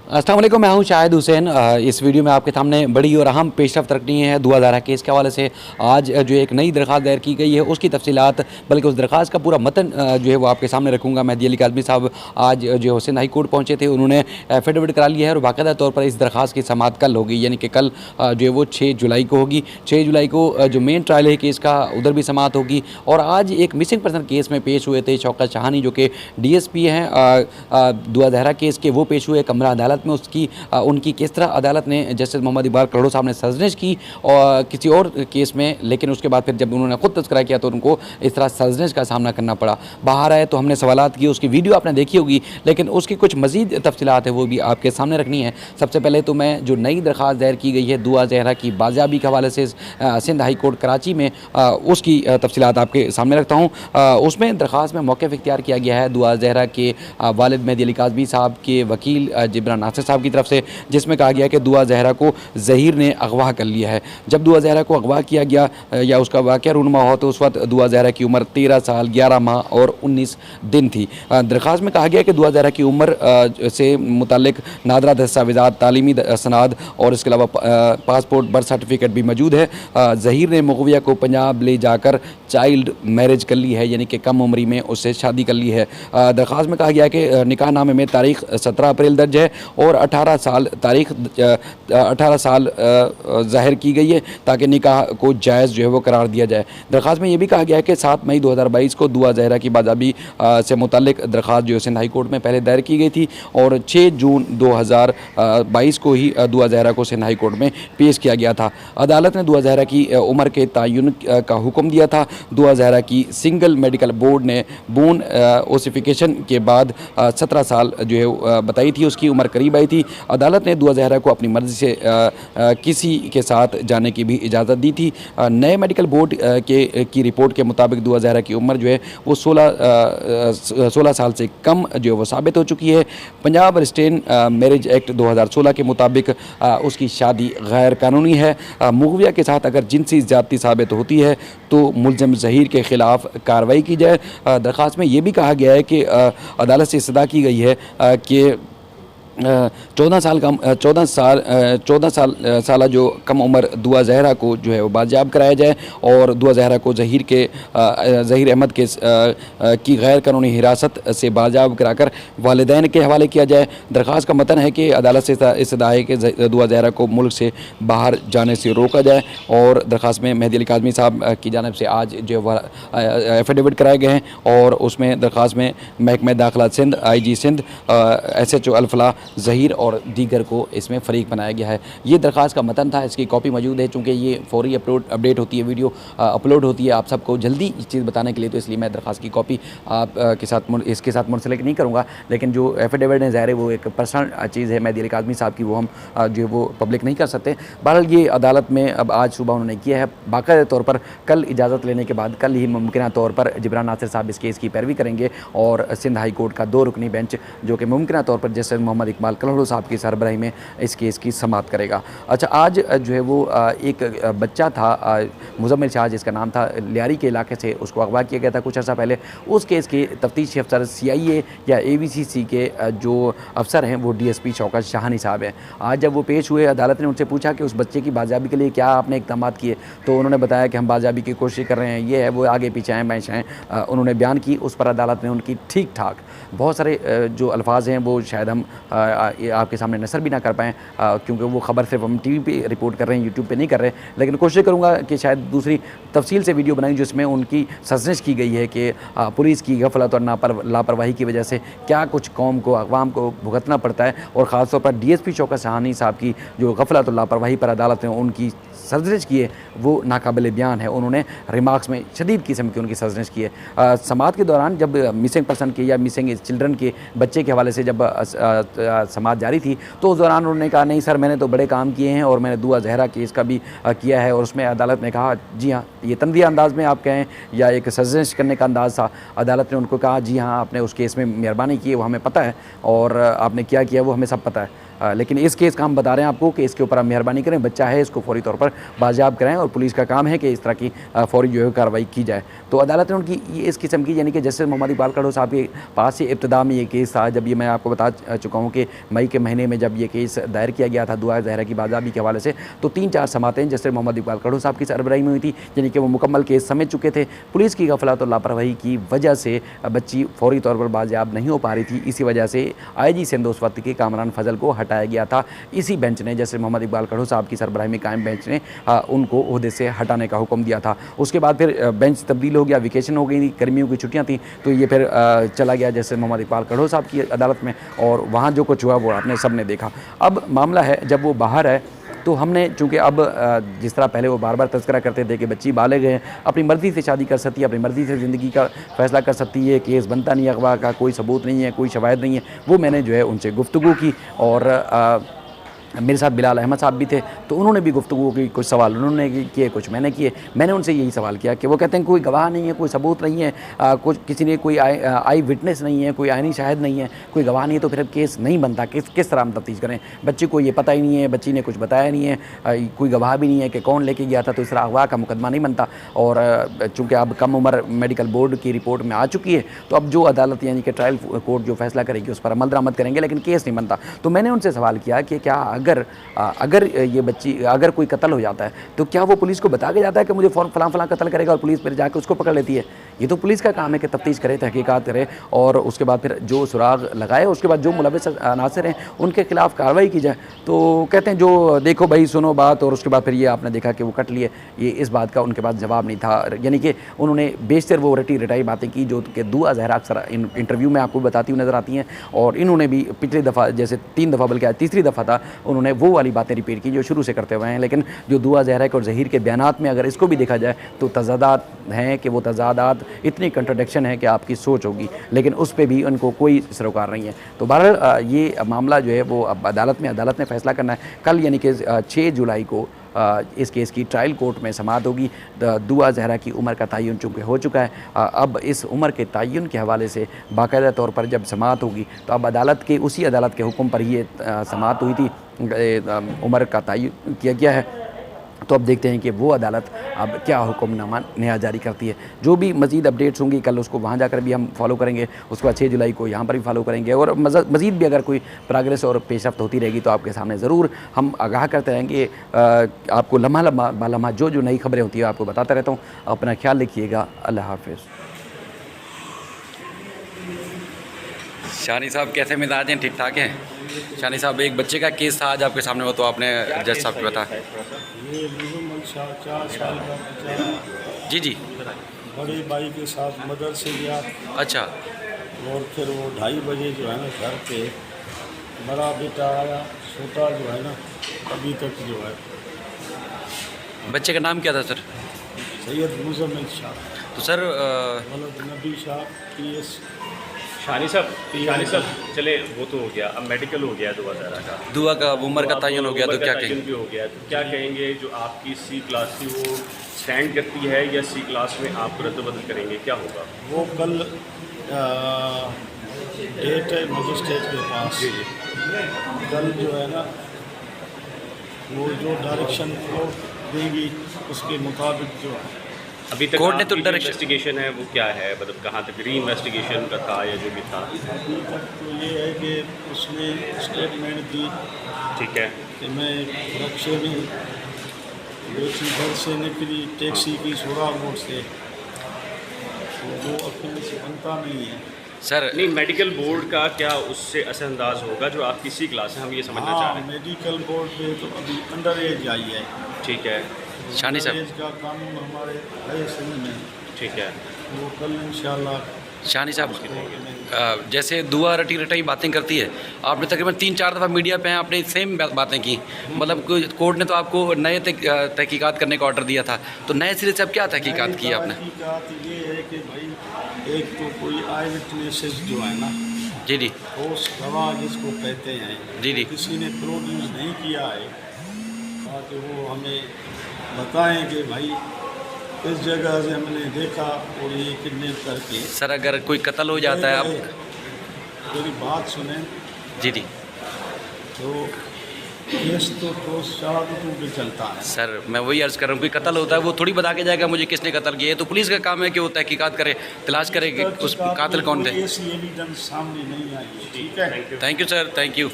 अस्सलाम वालेकुम, मैं हूं शाहिद हुसैन। इस वीडियो में आपके सामने बड़ी और अहम पेशरफ्त रखनी है 2011 केस के हवाले से। आज जो एक नई दरख्वास्त दायर की गई है उसकी तफसीलात, बल्कि उस दरख्वास्त का पूरा मतन जो है वो आपके सामने रखूँगा। मेहदी अली काज़मी साहब आज जो है सिंध हाई कोर्ट पहुँचे थे, उन्होंने एफिडेविट करा लिया है और बाकायदा तौर पर इस दरख्वास्त की समाअत कल होगी, यानी कि कल जो है वो 6 जुलाई को होगी। 6 जुलाई को जो मेन ट्रायल है केस का, उधर भी समाअत होगी। और आज एक मिसिंग पर्सन केस में पेश हुए थे शौकत शाहानी, जो कि DSP हैं दुआ जहरा केस के, वो पेश हुए कमरा अदालत में। उनकी किस तरह अदालत ने जस्टिस मोहम्मद इकबाल करोड़ो साहब ने सर्जनेश की और किसी और केस में, लेकिन उसके बाद फिर जब उन्होंने खुद तस्करा किया तो उनको इस तरह सर्जनेश का सामना करना पड़ा। बाहर आए तो हमने सवालात किए, उसकी वीडियो आपने देखी होगी, लेकिन उसकी कुछ मज़ीद तफसीलात है वो भी आपके सामने रखनी है। सबसे पहले तो मैं जो नई दरख्वास्त दायर की गई है दुआ जहरा की बाजियाबी के हवाले से सिंध हाई कोर्ट कराची में, उसकी तफसीलात आपके सामने रखता हूँ। उसमें दरख्वास्त में मौक़िफ़ इख्तियार किया गया है दुआ जहरा के वालिद मेहदी अली काज़मी साहब के वकील जिब्रान नासिर साहब की तरफ से, जिसमें कहा गया कि दुआ जहरा को ज़हीर ने अगवा कर लिया है। जब दुआ जहरा को अगवा किया गया या उसका वाक़या रूनमा हो तो उस वक्त दुआ जहरा की उम्र 13 साल 11 माह और 19 दिन थी। दरख्वास्त में कहा गया कि दुआ जहरा की उम्र से मुतालिक नादरा दस्तावेज़ात, तालीमी सनाद और इसके अलावा पासपोर्ट, बर्थ सर्टिफिकेट भी मौजूद है। ज़हीर ने मुग़विया को पंजाब ले जाकर चाइल्ड मैरिज कर ली है, यानी कि कम उम्री में उससे शादी कर ली है। दरख्वास्त में कहा गया कि निकाह नामे में तारीख़ 17 अप्रैल दर्ज है और 18 साल ज़ाहिर की गई है ताकि निकाह को जायज़ जो है वो करार दिया जाए। दरख्वास्त में ये भी कहा गया है कि 7 मई 2022 को दुआ जहरा की बाज़ाबी से मुताल्लिक़ दरख्वास्त जो है सिंध हाई कोर्ट में पहले दायर की गई थी और 6 जून 2022 को ही दुआ जहरा को सिंध हाई कोर्ट में पेश किया गया था। अदालत ने दुआ जहरा की उम्र के तयन का हुक्म दिया था। दुआ जहरा की सिंगल मेडिकल बोर्ड ने बोन ओसिफिकेशन के बाद 17 साल जो है बताई थी, उसकी उम्र करीब आई थी। अदालत ने दुआ जहरा को अपनी मर्ज़ी से किसी के साथ जाने की भी इजाज़त दी थी। नए मेडिकल बोर्ड की रिपोर्ट के मुताबिक दुआ जहरा की उम्र जो है वो 16 साल से कम जो है वो साबित हो चुकी है। पंजाब रिस्ट्रेन मैरिज एक्ट 2016 के मुताबिक उसकी शादी गैर कानूनी है। मुग़विया के साथ अगर जिनसी ज़्यादती साबित होती है तो मुल्ज़म ज़हीर के ख़िलाफ़ कार्रवाई की जाए। दरख्वास्त में ये भी कहा गया है कि अदालत से इस्तदा की गई है कि 14 साल जो कम उम्र दुआ जहरा को जो है वो बाजियाब कराया जाए और दुआ जहरा को ज़हीर अहमद की गैर कानूनी हिरासत से बाजियाब कराकर वालिदैन के हवाले किया जाए। दरख्वास्त का मतन है कि अदालत से इस्तदा है कि दुआ जहरा को मुल्क से बाहर जाने से रोका जाए। और दरख्वास्त में मेहदी अली काज़मी साहब की जानिब से आज जो एफिडेविट कराए गए हैं और उसमें दरख्वास्त में महकमा दाखिला सिंध, IG सिंध, SHO अल-फलाह, ज़हीर और दीगर को इसमें फ़रीक बनाया गया है। ये दरख्वास्त का मतन था, इसकी कॉपी मौजूद है। चूँकि ये फ़ौरी अपडेट होती है, वीडियो अपलोड होती है आप सबको जल्दी इस चीज़ बताने के लिए, तो इसलिए मैं दरख्वास्त की कॉपी इसके साथ मुंसलिक नहीं करूँगा। लेकिन जो एफिडेविट है ज़ाहिर है वो एक पर्सनल चीज़ है मेहदी अली काज़मी साहब की, वो हम जो है वो पब्लिक नहीं कर सकते। बहरहाल ये अदालत में अब आज सुबह उन्होंने किया है। बाकायदा तौर पर कल इजाज़त लेने के बाद कल ही मुमकिन तौर पर जिब्रान नासिर साहब इस केस की पैरवी करेंगे और सिंध हाई कोर्ट का 2 रुकनी बेंच जो कि मुमकिन तौर पर जस्टिस मोहम्मद इकबाल करोड़ो साहब की सरबराही में इस केस की समाअत करेगा। अच्छा, आज जो है वो एक बच्चा था मुज़म्मिल शाह, जिसका नाम था, लियारी के इलाके से उसको अगवा किया गया था कुछ अर्सा पहले। उस केस के तफ्तीशी अफसर CIA या AVCC के जो अफसर हैं वो DSP शौकत शाहानी साहब हैं। आज जब वो पेश हुए, अदालत ने उनसे पूछा कि उस बच्चे की बाजियाबी के लिए क्या आपने इक़दाम किए, तो उन्होंने बताया कि हम बाजियाबी की कोशिश कर रहे हैं, ये है वो, आगे पीछे हैं बैश हैं, उन्होंने बयान की। उस पर अदालत ने उनकी ठीक ठाक बहुत सारे जो अल्फाज हैं वो शायद हम आपके सामने नसर भी ना कर पाएँ, क्योंकि वो ख़बर सिर्फ हम TV पे रिपोर्ट कर रहे हैं, YouTube पे नहीं कर रहे। लेकिन कोशिश करूँगा कि शायद दूसरी तफसील से वीडियो बनाई जिसमें उनकी सर्जनेश की गई है कि पुलिस की गफलत और लापरवाही की वजह से क्या कुछ कौम को, अक़वाम को भुगतना पड़ता है। और ख़ास तौर पर DSP शौकत शाहानी साहब की जो गफलत और लापरवाही पर अदालत ने उनकी सर्जनेश की है वो नाकाबिल बयान है। उन्होंने रिमार्क्स में शदीद किस्म की उनकी सर्जनेश की है। समाअत के दौरान जब मिसिंग पर्सन के या मिसिंग चिल्ड्रन के बच्चे के हवाले से जब समाअत जारी थी तो उस दौरान उन्होंने कहा, नहीं सर, मैंने तो बड़े काम किए हैं और मैंने दुआ जहरा केस का भी किया है। और उसमें अदालत ने कहा, जी हाँ, ये तंज़िया अंदाज़ में आप कहें या एक सर्जनेश करने का अंदाज़ था। अदालत ने उनको कहा, जी हाँ, आपने उस केस में मेहरबानी की है, वो हमें पता है, और आपने क्या किया वो हमें सब पता है। लेकिन इस केस का हम बता रहे हैं आपको कि इसके ऊपर आप मेहरबानी करें, बच्चा है, इसको फौरी तौर पर बाजियाब कराएं और पुलिस का काम है कि इस तरह की फौरी जो है कार्रवाई की जाए। तो अदालत ने उनकी इस किस्म की, यानी कि जस्टिस मोहम्मद इकबाल करोड़ो साहब के पास से इब्तिदा में ये केस था, जब ये मैं आपको बता चुका हूँ कि के मई के महीने में जब ये केस दायर किया गया था दुआ जहरा की बाज़ाबी के हवाले से, तो 3-4 समातें जस्टिस मोहम्मद इकबाल कड़ो साहब की सरबराही में हुई थी, यानी कि वो मुकम्मल केस समझ चुके थे। पुलिस की गफलत और लापरवाही की वजह से बच्ची फौरी तौर पर बाजियाब नहीं हो पा रही थी। इसी वजह से आईजी सिंध उस वक्त के कामरान फजल को हटाया गया था। इसी बेंच ने, जस्टिस मोहम्मद इकबाल कड़ो साहब की सरबराही में कायम बेंच ने उनको ओहदे से हटाने का हुक्म दिया था। उसके बाद फिर बेंच तब्दील हो गया, वेकेशन हो गई थी, गर्मियों की छुट्टियाँ थी, तो ये फिर चला गया जस्टिस मोहम्मद इकबाल कड़ो साहब की अदालत में, और वहाँ जो कुछ हुआ वो आपने सब ने देखा। अब मामला है, जब वो बाहर है तो हमने, चूँकि अब जिस तरह पहले वो बार बार तज़किरा करते थे कि बच्ची बालिग़ है, अपनी मर्ज़ी से शादी कर सकती है, अपनी मर्ज़ी से ज़िंदगी का फ़ैसला कर सकती है, केस बनता नहीं है अगवा का, कोई सबूत नहीं है, कोई शवाहिद नहीं है, वो मैंने जो है उनसे गुफ्तगू की। और मेरे साथ बिलाल अहमद साहब भी थे, तो उन्होंने भी गुफ्तगू की, कुछ सवाल उन्होंने किए, कुछ मैंने किए। मैंने उनसे यही सवाल किया कि वो कहते हैं कोई गवाह नहीं है, कोई सबूत नहीं है, कुछ किसी ने कोई आई विटनेस नहीं है, कोई आईनी शाहिद नहीं है, कोई गवाह नहीं है, तो फिर केस नहीं बनता। किस तरह हम तफ्तीश करें? बच्ची को ये पता ही नहीं है, बच्ची ने कुछ बताया नहीं है, कोई गवाह भी नहीं है कि कौन लेके गया था, तो इस तरह अगवा का मुकदमा नहीं बनता। और चूँकि अब कम उम्र मेडिकल बोर्ड की रिपोर्ट में आ चुकी है, तो अब जो अदालत यानी कि ट्रायल कोर्ट जो फैसला करेगी उस पर अमल दरामद करेंगे, लेकिन केस नहीं बनता। तो मैंने उनसे सवाल किया कि क्या अगर ये बच्ची, अगर कोई कत्ल हो जाता है तो क्या वो पुलिस को बता के जाता है कि मुझे फलां कत्ल करेगा, और पुलिस फिर जाके उसको पकड़ लेती है? ये तो पुलिस का काम है कि तफ्तीश करे, तहकीकात करे, और उसके बाद फिर जो सुराग लगाए, उसके बाद जो मुलविस अनासर हैं उनके खिलाफ कार्रवाई की जाए। तो कहते हैं जो देखो भाई सुनो बात, और उसके बाद फिर ये आपने देखा कि वो कट लिए। ये इस बात का उनके पास जवाब नहीं था, यानी कि उन्होंने बेशतर वो रटी रटाई बातें की जो कि दुआ जहरा अक्सर इंटरव्यू में आपको बताती हुई नज़र आती हैं। और इन्होंने भी पिछली दफ़ा, जैसे 3 दफ़ा बल्कि आज तीसरी दफ़ा था, उन्होंने वो वाली बातें रिपीट की जो शुरू से करते हुए हैं। लेकिन जो दुआ जहरा और ज़हीर के बयानात में अगर इसको भी देखा जाए तो तज़ादात हैं, कि वो तज़ादात इतनी कंट्राडिक्शन है कि आपकी सोच होगी, लेकिन उस पर भी उनको कोई सरोकार नहीं है। तो बहरहाल ये मामला जो है वो अब अदालत ने फ़ैसला करना है। कल यानी कि 6 जुलाई को इस केस की ट्रायल कोर्ट में समाअत होगी। दुआ जहरा की उम्र का तयन चूँकि हो चुका है, अब इस उम्र के तयन के हवाले से बाकायदा तौर पर जब समाअत होगी तो अब उसी अदालत के हुक्म पर ही समाअत हुई थी, उम्र का तयन किया गया है। तो अब देखते हैं कि वो अदालत अब क्या हुक्मनामा नया जारी करती है। जो भी मज़ीद अपडेट्स होंगी कल उसको वहाँ जाकर भी हम फॉलो करेंगे, उसके बाद 6 जुलाई को यहाँ पर भी फॉलो करेंगे, और मज़ीद भी अगर कोई प्रोग्रेस और पेशरफ्त होती रहेगी तो आपके सामने ज़रूर हम आगाह करते रहेंगे। आपको लम्हा जो नई खबरें होती है आपको बताता रहता हूँ। अपना ख्याल रखिएगा। अल्लाह हाफ़िज़। शानी साहब कैसे मिजाज हैं? ठीक ठाक हैं? शानी साहब, एक बच्चे का केस था आज आपके सामने, वो तो आपने जज साहब को बताया। ये 4 साल का बच्चा जी जी। बड़े भाई के साथ मदरसे गया, अच्छा। और फिर वो 2:30 बजे जो है ना घर पे बड़ा बेटा आया, छोटा जो है ना अभी तक जो है। बच्चे का नाम क्या था सर? सैयद मुज़म्मिल शाह, तो सर वलद नबी शाह PS। शानी साहब चले, वो तो हो गया, अब मेडिकल हो गया दुआ जहरा का, दुआ का उम्र का तयन हो गया, तो क्या कहेंगे? भी हो गया, तो क्या कहेंगे? जो आपकी C क्लास थी वो स्टैंड करती है या C क्लास में आप रद्द-बदल करेंगे, क्या होगा? वो कल डेट है मजिस्ट्रेट के पास। कल जो है ना वो जो डायरेक्शन कोर्ट देगी उसके मुताबिक जो है। अभी तक कोर्ट ने तो इन्वेस्टिगेशन है वो क्या है, मतलब कहाँ तक री इन्वेस्टिगेशन का था या जो भी था? अभी तक तो ये है कि उसने स्टेटमेंट दी, ठीक है, कि मैं रक्षे में बेटी घर से निकली टैक्सी की सोरा रोड से, तो वो अकेले से बनता नहीं है सर। नहीं, मेडिकल बोर्ड का क्या उससे असरअंदाज होगा जो आपकी C क्लास है, हम ये समझना चाह रहे हैं। मेडिकल बोर्ड पे तो अभी अंडर एज आई है। ठीक है शानी साहब, अंडर एज का कानून हमारे है सिंध में, ठीक है, वो कल इंशाल्लाह। शानी साहब, जैसे दुआ रटी रटाई बातें करती है, आपने तकरीबन 3-4 दफ़ा मीडिया पे हैं, आपने सेम बातें की, मतलब कोर्ट ने तो आपको नए तहकीकात करने का ऑर्डर दिया था, तो नए सिरे से अब क्या तहकीकात की आपने? तहकीकात ये है कि भाई एक तो कोई आई विटनेसेस जो है ना, जी जी ठोस गवाह जिसको कहते हैं, जी जी, किसी ने प्रोड्यूस नहीं किया है, ताकि वो हमें बताएं कि भाई इस जगह से हमने देखा और ये किडनैप करके। सर अगर कोई कत्ल हो जाता है, मेरी बात सुने जी जी, तो केस तो शहादतों पे चलता है। सर मैं वही अर्ज़ कर रहा हूँ, कोई कत्ल होता है वो थोड़ी बता के जाएगा मुझे किसने कत्ल किया है, तो पुलिस का काम है कि वो तहकीकात करे, तलाश करे कि उस कातिल कौन थे। ऐसी एविडेंस सामने नहीं आई है, ठीक है। Thank you. Thank you sir, thank you.